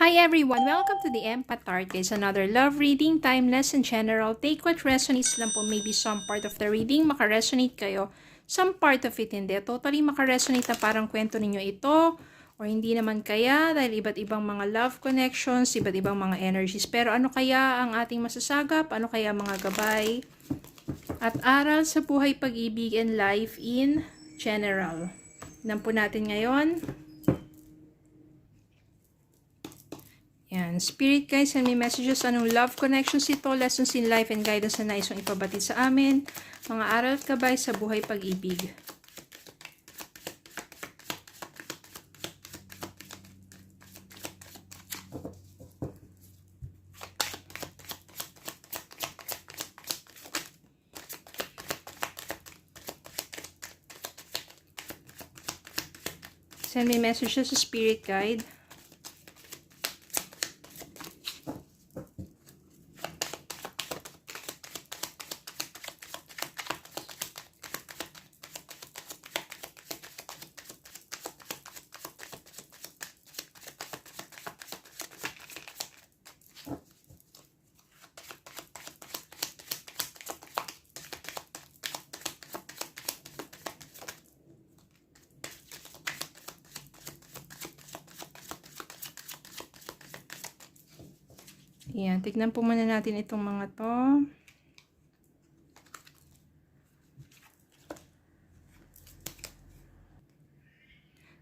Hi everyone! Welcome to the Empath Art. It's another love reading, timeless and general. Take what resonates lang po. Maybe some part of the reading makaresonate kayo. Some part of it hindi. Totally makaresonate na parang kwento ninyo ito. Or hindi naman kaya dahil iba't ibang mga love connections, iba't ibang mga energies. Pero ano kaya ang ating masasagap? Ano kaya mga gabay? At aral sa buhay, pag-ibig and life in general. Tignan po natin ngayon. Yan. Spirit guys, send me messages. Anong love connections ito, lessons in life and guidance na nais mong ipabatid sa amin. Mga aral at gabay sa buhay pag-ibig. Send me messages sa spirit guide. Ayan, tignan po muna natin itong mga to.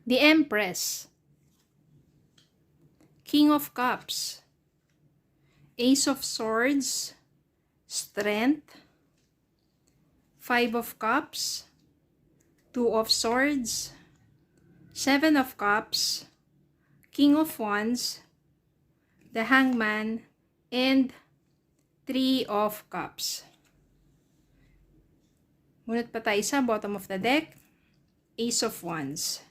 The Empress. King of Cups. Ace of Swords. Strength. Five of Cups. Two of Swords. Seven of Cups. King of Wands. The Hangman. And Three of Cups. Munot pa tayo sa bottom of the deck. Ace of Wands.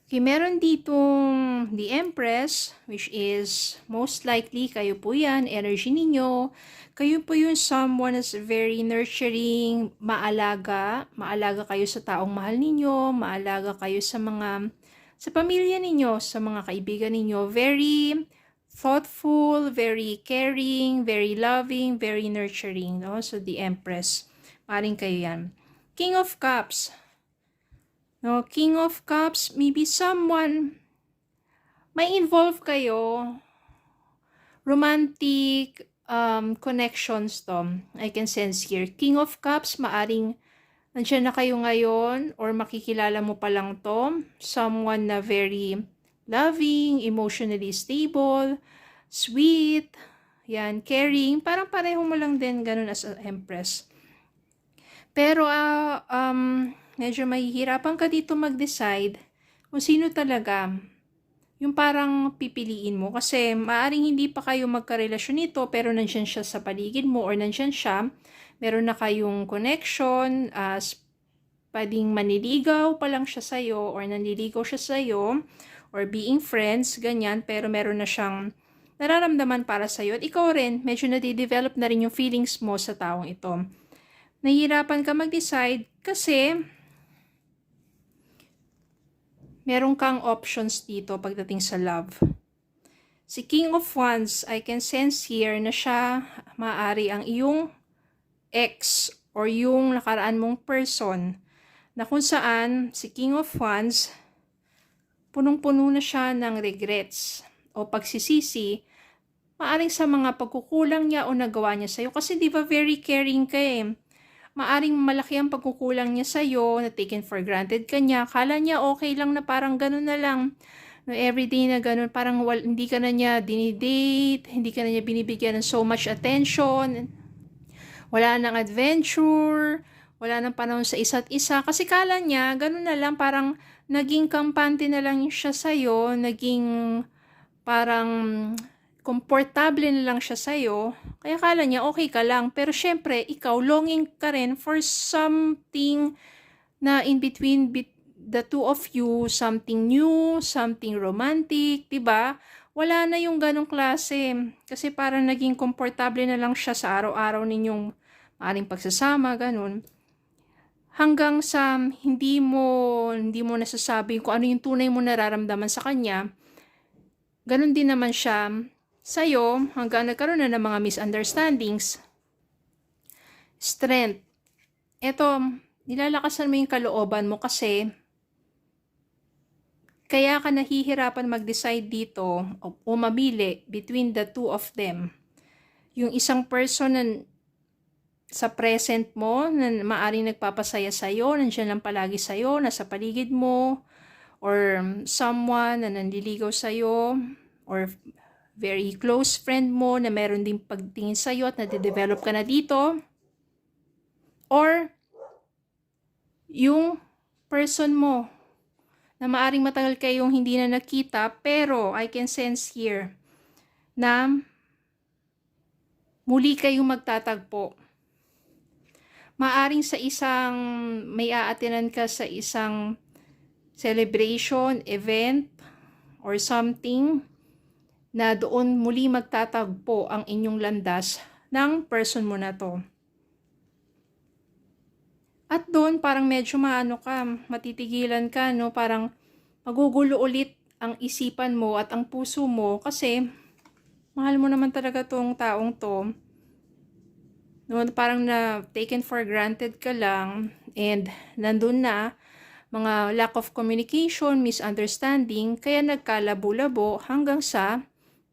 Okay, meron ditong the Empress, which is most likely kayo po yan, energy ninyo. Kayo po yung someone is very nurturing, maalaga. Maalaga kayo sa taong mahal ninyo, maalaga kayo sa pamilya ninyo, sa mga kaibigan ninyo. Very thoughtful, very caring, very loving, very nurturing. No? So, the Empress. Maring kayo yan. King of Cups. No, King of Cups, maybe someone, may involve kayo, romantic connections to, I can sense here. King of Cups, maaring nandiyan na kayo ngayon, or makikilala mo pa lang to, someone na very loving, emotionally stable, sweet, yan, caring, parang pareho mo lang din ganun as an Empress. Pero, medyo mahihirapan ka dito mag-decide kung sino talaga yung parang pipiliin mo. Kasi maaring hindi pa kayo magkarelasyon nito, pero nandiyan siya sa paligid mo, or nandiyan siya, meron na kayong connection, pwedeng maniligaw pa lang siya sa'yo, or nanliligaw siya sa'yo, or being friends, ganyan, pero meron na siyang nararamdaman para sa'yo. At ikaw rin, medyo nadidevelop na rin yung feelings mo sa taong ito. Nahihirapan ka mag-decide kasi meron kang options dito pagdating sa love. Si King of Wands, I can sense here na siya maaari ang iyong ex or yung nakaraan mong person na kung saan si King of Wands, punong-puno na siya ng regrets o pagsisisi maaring sa mga pagkukulang niya o nagawa niya sa'yo. Kasi di ba very caring ka eh. Maaring malaki ang pagkukulang niya sa'yo, na taken for granted ka niya. Akala niya okay lang na parang ganun na lang. No, everyday na ganun, parang hindi ka na niya dinidate, hindi ka na niya binibigyan ng so much attention. Wala nang adventure, wala nang panahon sa isa't isa. Kasi kala niya, ganun na lang, parang naging kampante na lang siya sa'yo, naging parang komportable na lang siya sa'yo, kaya kala niya okay ka lang. Pero syempre, ikaw, longing ka rin for something na in between the two of you, something new, something romantic, diba? Wala na yung ganong klase. Kasi parang naging komportable na lang siya sa araw-araw ninyong maaring pagsasama, ganun. hanggang sa hindi mo nasasabi kung ano yung tunay mo nararamdaman sa kanya. Ganun din naman siya sa'yo hanggang nagkaroon na ng mga misunderstandings. Strength. Ito, nilalakasan mo yung kalooban mo kasi kaya ka nahihirapan mag-decide dito o mamili between the two of them. Yung isang person na sa present mo, na maaaring nagpapasaya sa'yo, nandiyan lang palagi sa'yo, nasa paligid mo, or someone na nanliligaw sa'yo, or very close friend mo na meron ding pagtingin sa'yo at nade-develop ka na dito, or yung person mo na maaring matagal kayong hindi na nakita, pero I can sense here na muli kayong magtatagpo. Maaring sa may aatinan ka sa isang celebration, event, or something na doon muli magtatagpo ang inyong landas ng person mo na to. At doon parang medyo matitigilan ka, no? Parang magugulo ulit ang isipan mo at ang puso mo kasi mahal mo naman talaga tong taong to. No, parang na taken for granted ka lang and nandun na mga lack of communication, misunderstanding, kaya nagkalabo-labo hanggang sa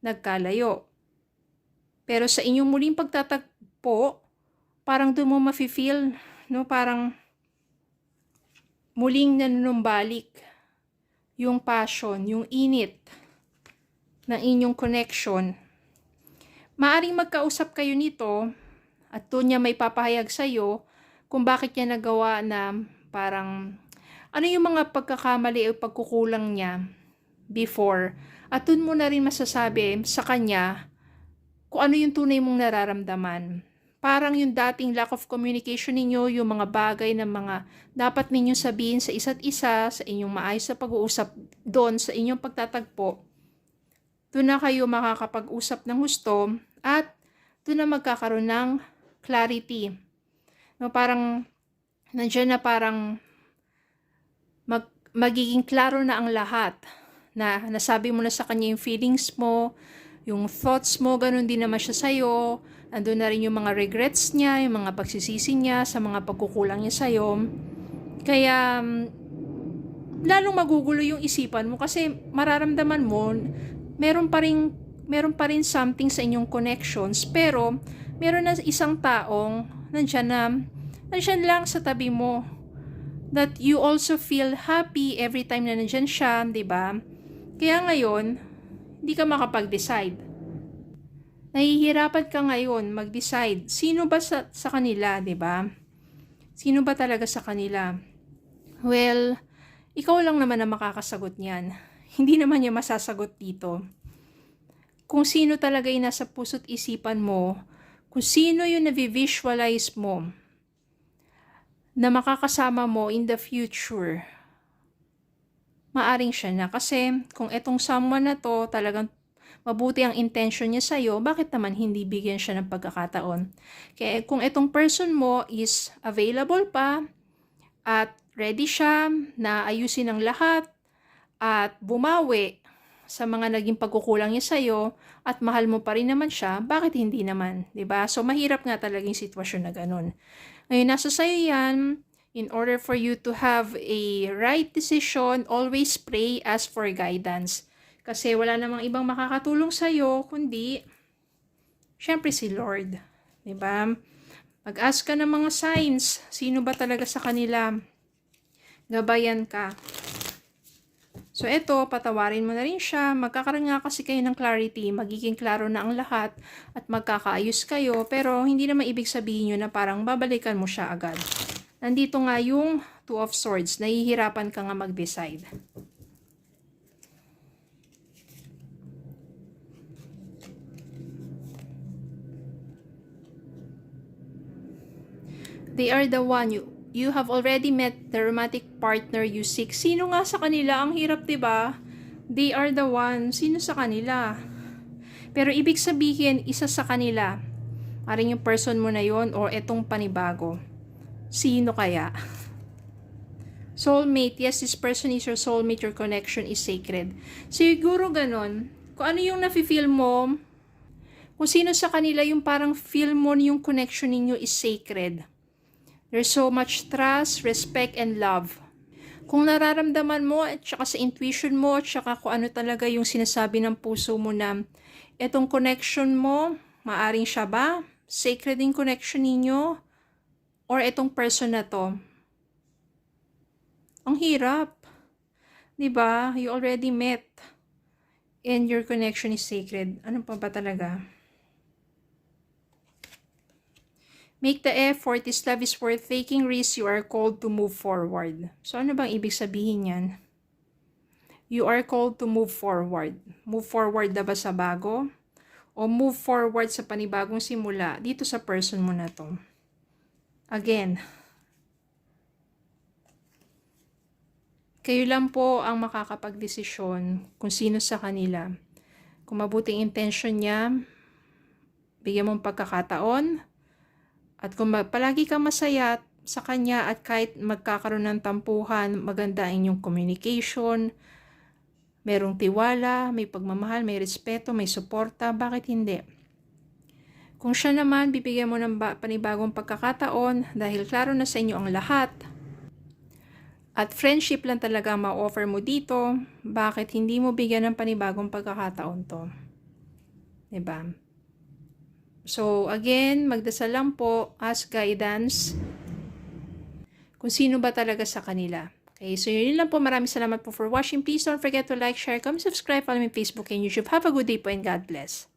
nagkalayo. Pero sa inyong muling pagtatagpo, parang doon mo mafe-feel, no, parang muling nanunumbalik yung passion, yung init ng inyong connection. Maaring magkausap kayo nito at doon niya may papahayag sa'yo kung bakit niya nagawa na parang ano yung mga pagkakamali o pagkukulang niya before. At doon mo na rin masasabi sa kanya kung ano yung tunay mong nararamdaman. Parang yung dating lack of communication ninyo, yung mga bagay na mga dapat ninyong sabihin sa isa't isa, sa inyong maayos na pag-uusap doon, sa inyong pagtatagpo, doon na kayo makakapag-usap ng husto at doon na magkakaroon ng clarity. No, parang nandiyan na parang magiging klaro na ang lahat. Na nasabi mo na sa kanya yung feelings mo, yung thoughts mo, ganun din naman siya sa'yo. Andun na rin yung mga regrets niya, yung mga pagsisisi niya sa mga pagkukulang niya sa'yo. Kaya lalong magugulo yung isipan mo kasi mararamdaman mo meron pa rin something sa inyong connections, pero meron na isang taong nandyan lang sa tabi mo, that you also feel happy every time na nandyan siya, di ba? Kaya ngayon, hindi ka makapag-decide. Nahihirapan ka ngayon mag-decide. Sino ba sa kanila, di ba? Sino ba talaga sa kanila? Well, ikaw lang naman ang makakasagot niyan. Hindi naman niya masasagot dito. Kung sino talaga yung nasa puso't isipan mo, kung sino yung na-visualize mo na makakasama mo in the future, maaring siya na. Kasi kung etong someone na to talagang mabuti ang intention niya sa'yo, bakit naman hindi bigyan siya ng pagkakataon? Kaya kung etong person mo is available pa at ready siya na ayusin ang lahat at bumawi sa mga naging pagkukulang niya sa'yo at mahal mo pa rin naman siya, bakit hindi naman? 'Di ba? So, mahirap nga talaga yung sitwasyon na ganun. Ngayon, nasa sa'yo yan. In order for you to have a right decision, always pray, ask for guidance. Kasi wala namang ibang makakatulong sa'yo, kundi, syempre si Lord. 'Di ba? Mag-ask ka ng mga signs. Sino ba talaga sa kanila? Gabayan ka. So, eto, patawarin mo na rin siya. Magkakaroon nga kasi kayo ng clarity. Magiging klaro na ang lahat at magkakaayos kayo. Pero, hindi naman ibig sabihin nyo na parang babalikan mo siya agad. Nandito nga yung Two of Swords. Nahihirapan ka nga mag-decide. They are the one you have already met the romantic partner you seek. Sino nga sa kanila? Ang hirap, 'di ba? They are the one. Sino sa kanila? Pero ibig sabihin, isa sa kanila. Aring yung person mo na yon or etong panibago. Sino kaya? Soulmate, yes, this person is your soulmate, your connection is sacred. Siguro ganon, kung ano yung nafe-feel mo, kung sino sa kanila yung parang feel mo yung connection ninyo is sacred. There's so much trust, respect, and love. Kung nararamdaman mo at saka sa intuition mo at saka kung ano talaga yung sinasabi ng puso mo na etong connection mo, maaring siya ba? Sacred yung connection ninyo? Or etong person na to? Ang hirap. 'Di ba? You already met. And your connection is sacred. Ano pa ba talaga? Make the effort. This love is worth taking risks. You are called to move forward. So, ano bang ibig sabihin yan? You are called to move forward. Move forward na ba sa bago? O move forward sa panibagong simula dito sa person mo na to? Again, kayo lang po ang makakapagdesisyon kung sino sa kanila. Kung mabuting intention niya, bigyan mong pagkakataon. At kung palagi kang masaya sa kanya at kahit magkakaroon ng tampuhan, maganda ang inyong communication, merong tiwala, may pagmamahal, may respeto, may suporta, bakit hindi? Kung siya naman, bibigyan mo ng panibagong pagkakataon dahil klaro na sa inyo ang lahat. At friendship lang talaga ma-offer mo dito, bakit hindi mo bigyan ng panibagong pagkakataon to? Diba? So, again, magdasal lang po, ask guidance, kung sino ba talaga sa kanila. Okay, so yun lang po. Maraming salamat po for watching. Please don't forget to like, share, comment, subscribe, follow me on Facebook and YouTube. Have a good day po and God bless.